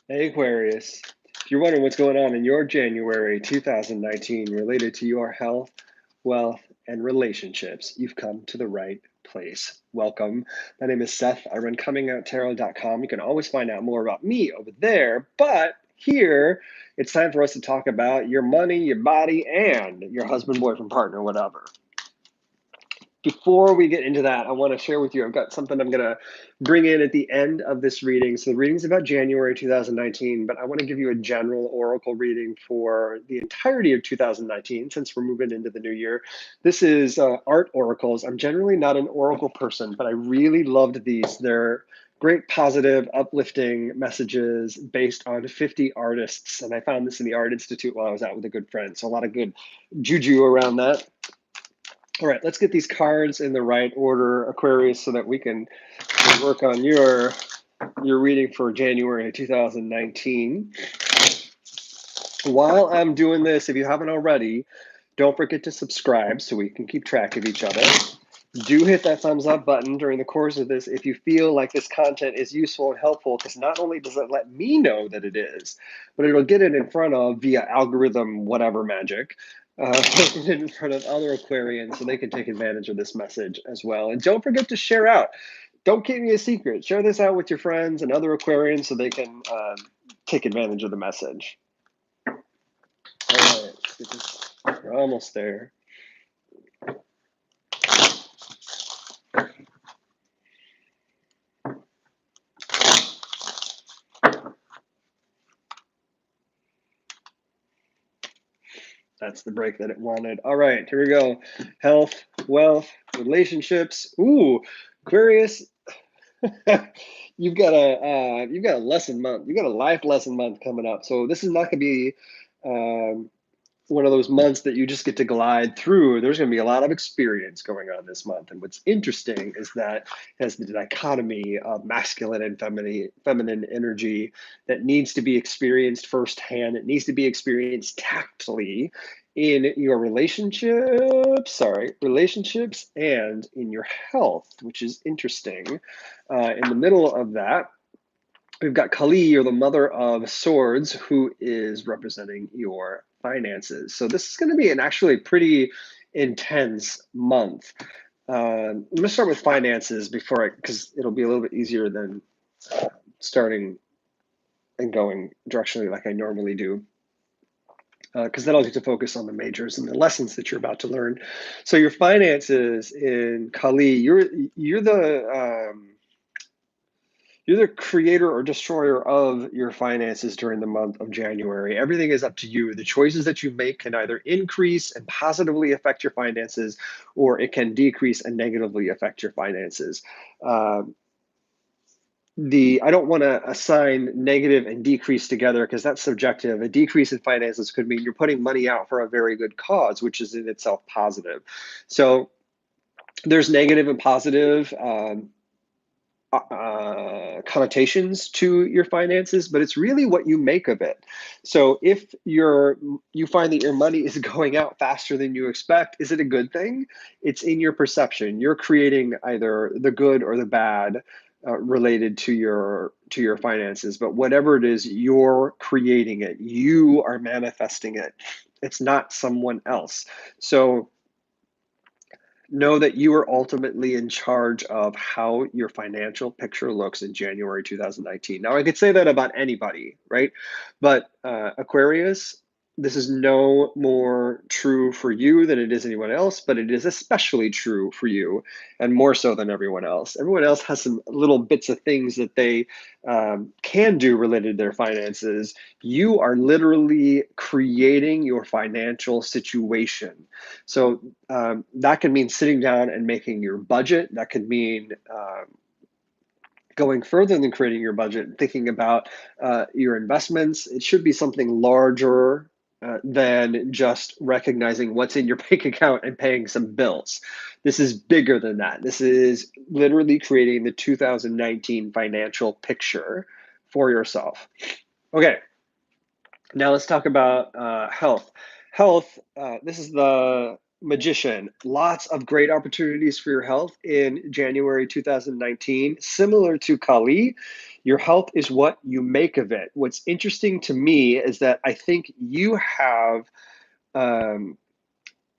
Hey Aquarius, if you're wondering what's going on in your January 2019 related to your health, wealth, and relationships, you've come to the right place. Welcome. My name is Seth. I run Comingouttarot.com. You can always find out more about me over there, but here it's time for us to talk about your money, your body, and your husband, boyfriend, partner, whatever. Before we get into that, I want to share with you, I've got something I'm going to bring in at the end of this reading. So the reading's about January 2019, but I want to give you a general oracle reading for the entirety of 2019 since we're moving into the new year. This is art oracles. I'm generally not an oracle person, but I really loved these. They're great, positive, uplifting messages based on 50 artists. And I found this in the Art Institute while I was out with a good friend. So a lot of good juju around that. All right, let's get these cards in the right order, Aquarius, so that we can work on your reading for January 2019. While I'm doing this, if you haven't already, don't forget to subscribe so we can keep track of each other. Do hit that thumbs up button during the course of this if you feel like this content is useful and helpful, because not only does it let me know that it is, but it'll get it in front of, via algorithm whatever magic, in front of other Aquarians so they can take advantage of this message as well. And don't forget to share out. Don't keep me a secret. Share this out with your friends and other Aquarians so they can take advantage of the message. All right, we're almost there. That's the break that it wanted. All right, here we go. Health, wealth, relationships. Ooh, Aquarius, you've got a lesson month. You've got a life lesson month coming up. So this is not going to be one of those months that you just get to glide through. There's going to be a lot of experience going on this month. And what's interesting is that it has the dichotomy of masculine and feminine energy that needs to be experienced firsthand. It needs to be experienced tactily in your relationships and in your health, which is interesting. In the middle of that, we've got Kali, or the Mother of Swords, who is representing your finances. So this is going to be an actually pretty intense month. I'm going to start with finances because it'll be a little bit easier than starting and going directionally like I normally do. Because then I'll get to focus on the majors and the lessons that you're about to learn. So your finances in Kali, you're the creator or destroyer of your finances during the month of January. Everything is up to you. The choices that you make can either increase and positively affect your finances, or it can decrease and negatively affect your finances. I don't want to assign negative and decrease together because that's subjective. A decrease in finances could mean you're putting money out for a very good cause, which is in itself positive. So there's negative and positive connotations to your finances, but it's really what you make of it. So if you find that your money is going out faster than you expect, is it a good thing? It's in your perception. You're creating either the good or the bad related to your finances. But whatever it is, you're creating it. You are manifesting it. It's not someone else. So know that you are ultimately in charge of how your financial picture looks in January 2019. Now, I could say that about anybody, right? But Aquarius, this is no more true for you than it is anyone else, but it is especially true for you, and more so than everyone else. Everyone else has some little bits of things that they can do related to their finances. You are literally creating your financial situation. So that can mean sitting down and making your budget. That could mean going further than creating your budget and thinking about your investments. It should be something larger than just recognizing what's in your bank account and paying some bills. This is bigger than that. This is literally creating the 2019 financial picture for yourself. Okay, now let's talk about health. Health, this is the Magician, lots of great opportunities for your health in January 2019. Similar to Kali, your health is what you make of it. What's interesting to me is that I think you have um,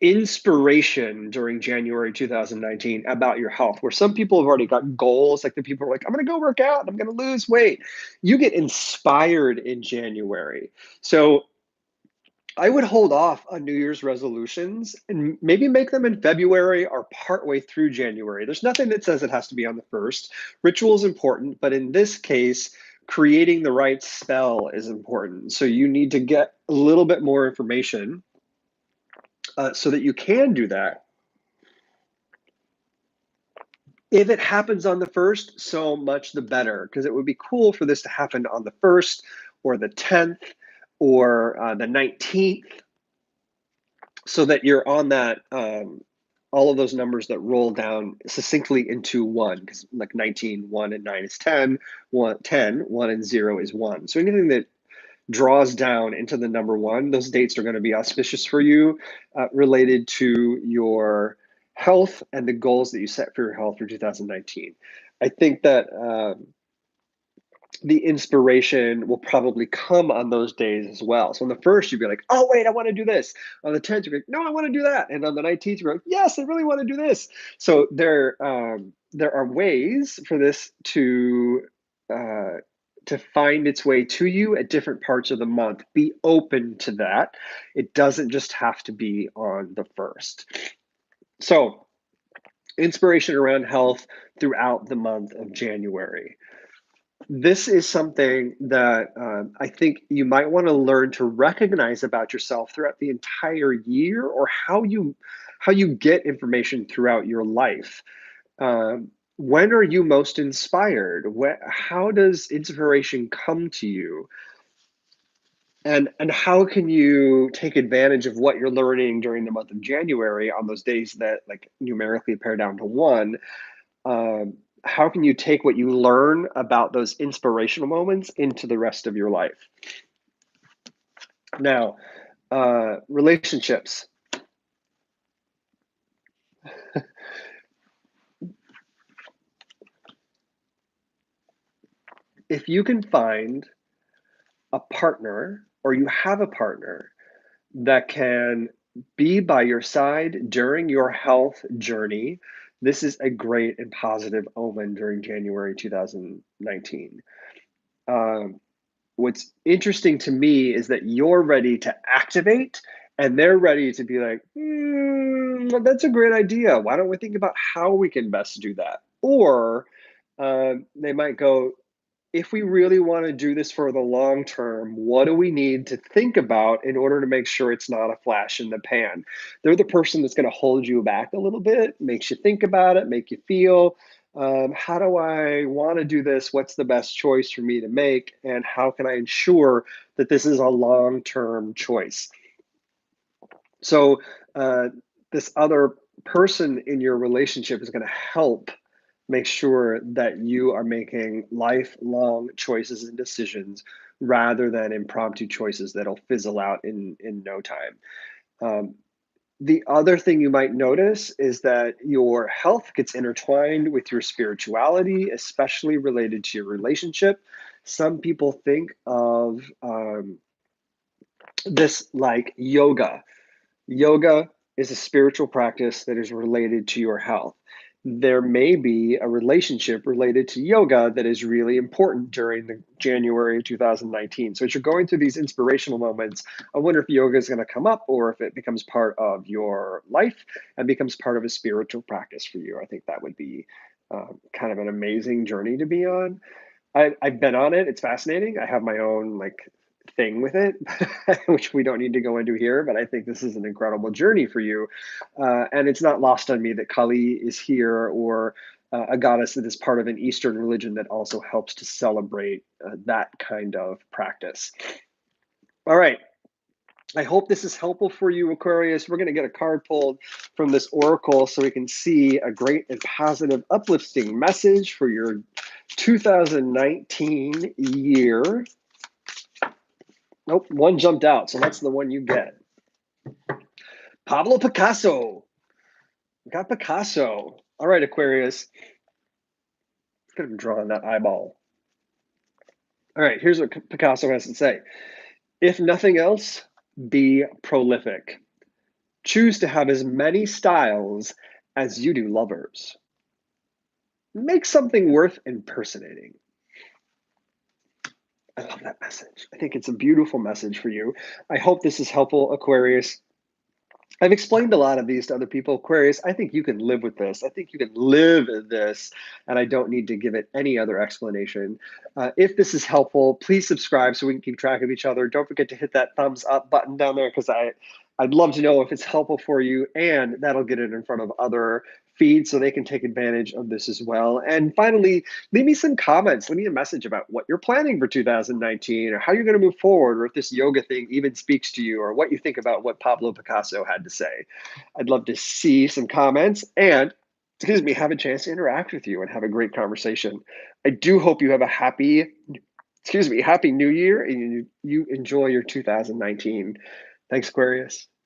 inspiration during January 2019 about your health, where some people have already got goals, like the people are like, I'm going to go work out, I'm going to lose weight. You get inspired in January. So I would hold off on New Year's resolutions and maybe make them in February or partway through January. There's nothing that says it has to be on the first. Ritual is important, but in this case, creating the right spell is important. So you need to get a little bit more information so that you can do that. If it happens on the first, so much the better, because it would be cool for this to happen on the first or the 10th or the 19th, so that you're on that all of those numbers that roll down succinctly into one, because like 19, 1 and 9 is 10, 1, 10, 1 and 0 is 1. So anything that draws down into the number 1, those dates are going to be auspicious for you, related to your health and the goals that you set for your health for 2019. I think that the inspiration will probably come on those days as well. So on the first, you'd be like, oh, wait, I want to do this. On the 10th, you're like, no, I want to do that. And on the 19th, you're like, yes, I really want to do this. So there are ways for this to find its way to you at different parts of the month. Be open to that. It doesn't just have to be on the first. So inspiration around health throughout the month of January. This is something that I think you might want to learn to recognize about yourself throughout the entire year, or how you get information throughout your life. When are you most inspired? How does inspiration come to you? And how can you take advantage of what you're learning during the month of January on those days that like numerically pare down to 1? How can you take what you learn about those inspirational moments into the rest of your life? Now, relationships. If you can find a partner, or you have a partner that can be by your side during your health journey, this is a great and positive omen during January 2019. What's interesting to me is that you're ready to activate, and they're ready to be like, that's a great idea. Why don't we think about how we can best do that? Or they might go, if we really want to do this for the long term, what do we need to think about in order to make sure it's not a flash in the pan? They're the person that's going to hold you back a little bit, makes you think about it, make you feel, how do I want to do this? What's the best choice for me to make? And how can I ensure that this is a long-term choice? So this other person in your relationship is going to help make sure that you are making lifelong choices and decisions rather than impromptu choices that'll fizzle out in no time. The other thing you might notice is that your health gets intertwined with your spirituality, especially related to your relationship. Some people think of this like yoga. Yoga is a spiritual practice that is related to your health. There may be a relationship related to yoga that is really important during the January 2019. So as you're going through these inspirational moments, I wonder if yoga is going to come up, or if it becomes part of your life and becomes part of a spiritual practice for you. I think that would be kind of an amazing journey to be on. I've been on it. It's fascinating. I have my own like thing with it, which we don't need to go into here, but I think this is an incredible journey for you. And it's not lost on me that Kali is here, or a goddess that is part of an Eastern religion that also helps to celebrate that kind of practice. All right. I hope this is helpful for you, Aquarius. We're going to get a card pulled from this oracle so we can see a great and positive, uplifting message for your 2019 year. Nope, one jumped out, so that's the one you get. Pablo Picasso. We got Picasso. All right, Aquarius. Could have drawn that eyeball. All right, here's what Picasso has to say. If nothing else, be prolific. Choose to have as many styles as you do lovers. Make something worth impersonating. I love that message. I think it's a beautiful message for you. I hope this is helpful, Aquarius. I've explained a lot of these to other people. Aquarius, I think you can live with this. I think you can live in this, and I don't need to give it any other explanation. If this is helpful, please subscribe so we can keep track of each other. Don't forget to hit that thumbs up button down there because I'd love to know if it's helpful for you, and that'll get it in front of other feeds so they can take advantage of this as well. And finally, leave me some comments. Leave me a message about what you're planning for 2019 or how you're going to move forward, or if this yoga thing even speaks to you, or what you think about what Pablo Picasso had to say. I'd love to see some comments and, excuse me, have a chance to interact with you and have a great conversation. I do hope you have a happy new year and you enjoy your 2019. Thanks, Aquarius.